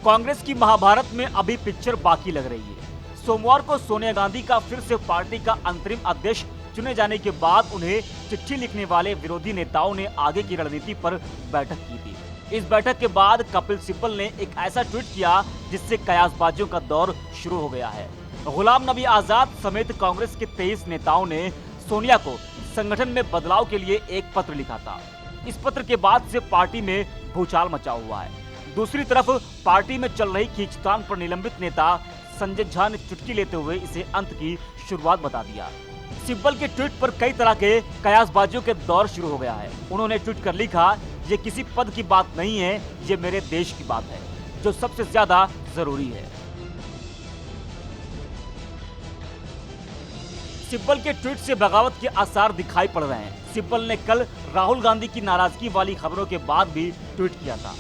कांग्रेस की महाभारत में अभी पिक्चर बाकी लग रही है। सोमवार को सोनिया गांधी का फिर से पार्टी का अंतरिम अध्यक्ष चुने जाने के बाद उन्हें चिट्ठी लिखने वाले विरोधी नेताओं ने आगे की रणनीति पर बैठक की थी। इस बैठक के बाद कपिल सिब्बल ने एक ऐसा ट्वीट किया जिससे कयासबाजियों का दौर शुरू हो गया है। गुलाम नबी आजाद समेत कांग्रेस के 23 नेताओं ने सोनिया को संगठन में बदलाव के लिए एक पत्र लिखा था। इस पत्र के बाद से पार्टी में भूचाल मचा हुआ है। दूसरी तरफ पार्टी में चल रही खींचतान पर निलंबित नेता संजय झा ने चुटकी लेते हुए इसे अंत की शुरुआत बता दिया। सिब्बल के ट्वीट पर कई तरह के कयासबाजियों के दौर शुरू हो गया है। उन्होंने ट्वीट कर लिखा, ये किसी पद की बात नहीं है, ये मेरे देश की बात है जो सबसे ज्यादा जरूरी है। सिब्बल के ट्वीट से बगावत के आसार दिखाई पड़ रहे हैं। सिब्बल ने कल राहुल गांधी की नाराजगी वाली खबरों के बाद भी ट्वीट किया था।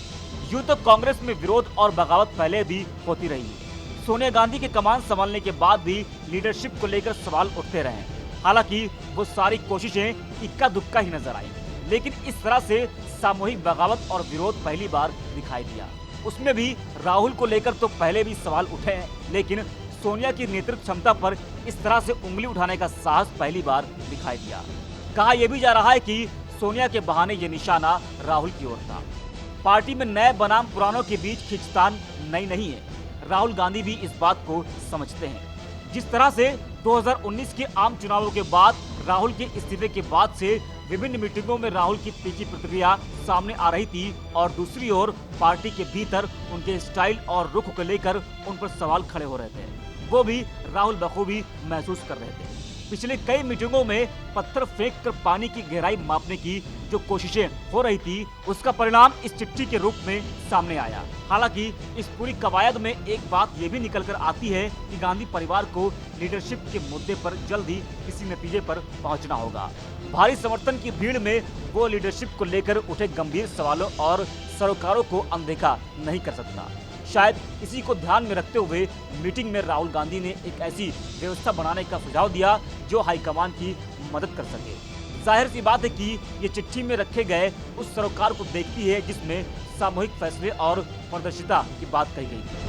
यूं तो कांग्रेस में विरोध और बगावत पहले भी होती रही है। सोनिया गांधी के कमान संभालने के बाद भी लीडरशिप को लेकर सवाल उठते रहे। हालांकि वो सारी कोशिशें इक्का दुक्का ही नजर आई, लेकिन इस तरह से सामूहिक बगावत और विरोध पहली बार दिखाई दिया। उसमें भी राहुल को लेकर तो पहले भी सवाल उठे हैं, लेकिन सोनिया की नेतृत्व क्षमता पर इस तरह से उंगली उठाने का साहस पहली बार दिखाई दिया। कहा यह भी जा रहा है कि सोनिया के बहाने ये निशाना राहुल की ओर था। पार्टी में नए बनाम पुरानों के बीच खींचतान नई नहीं है। राहुल गांधी भी इस बात को समझते हैं। जिस तरह से 2019 के आम चुनावों के बाद राहुल के इस्तीफे के बाद से विभिन्न मीटिंगों में राहुल की तीखी प्रतिक्रिया सामने आ रही थी और दूसरी ओर पार्टी के भीतर उनके स्टाइल और रुख को लेकर उन पर सवाल खड़े हो रहे थे, वो भी राहुल बखूबी महसूस कर रहे थे। पिछले कई मीटिंगों में पत्थर फेंक कर पानी की गहराई मापने की जो कोशिशें हो रही थी, उसका परिणाम इस चिट्ठी के रूप में सामने आया। हालांकि इस पूरी कवायद में एक बात ये भी निकल कर आती है कि गांधी परिवार को लीडरशिप के मुद्दे पर जल्द ही किसी नतीजे पर पहुंचना होगा। भारी समर्थन की भीड़ में वो लीडरशिप को लेकर उठे गंभीर सवालों और सरोकारों को अनदेखा नहीं कर सकता। शायद इसी को ध्यान में रखते हुए मीटिंग में राहुल गांधी ने एक ऐसी व्यवस्था बनाने का सुझाव दिया जो हाईकमान की मदद कर सके। जाहिर सी बात है कि ये चिट्ठी में रखे गए उस सरोकार को देखती है जिसमें सामूहिक फैसले और पारदर्शिता की बात कही गई।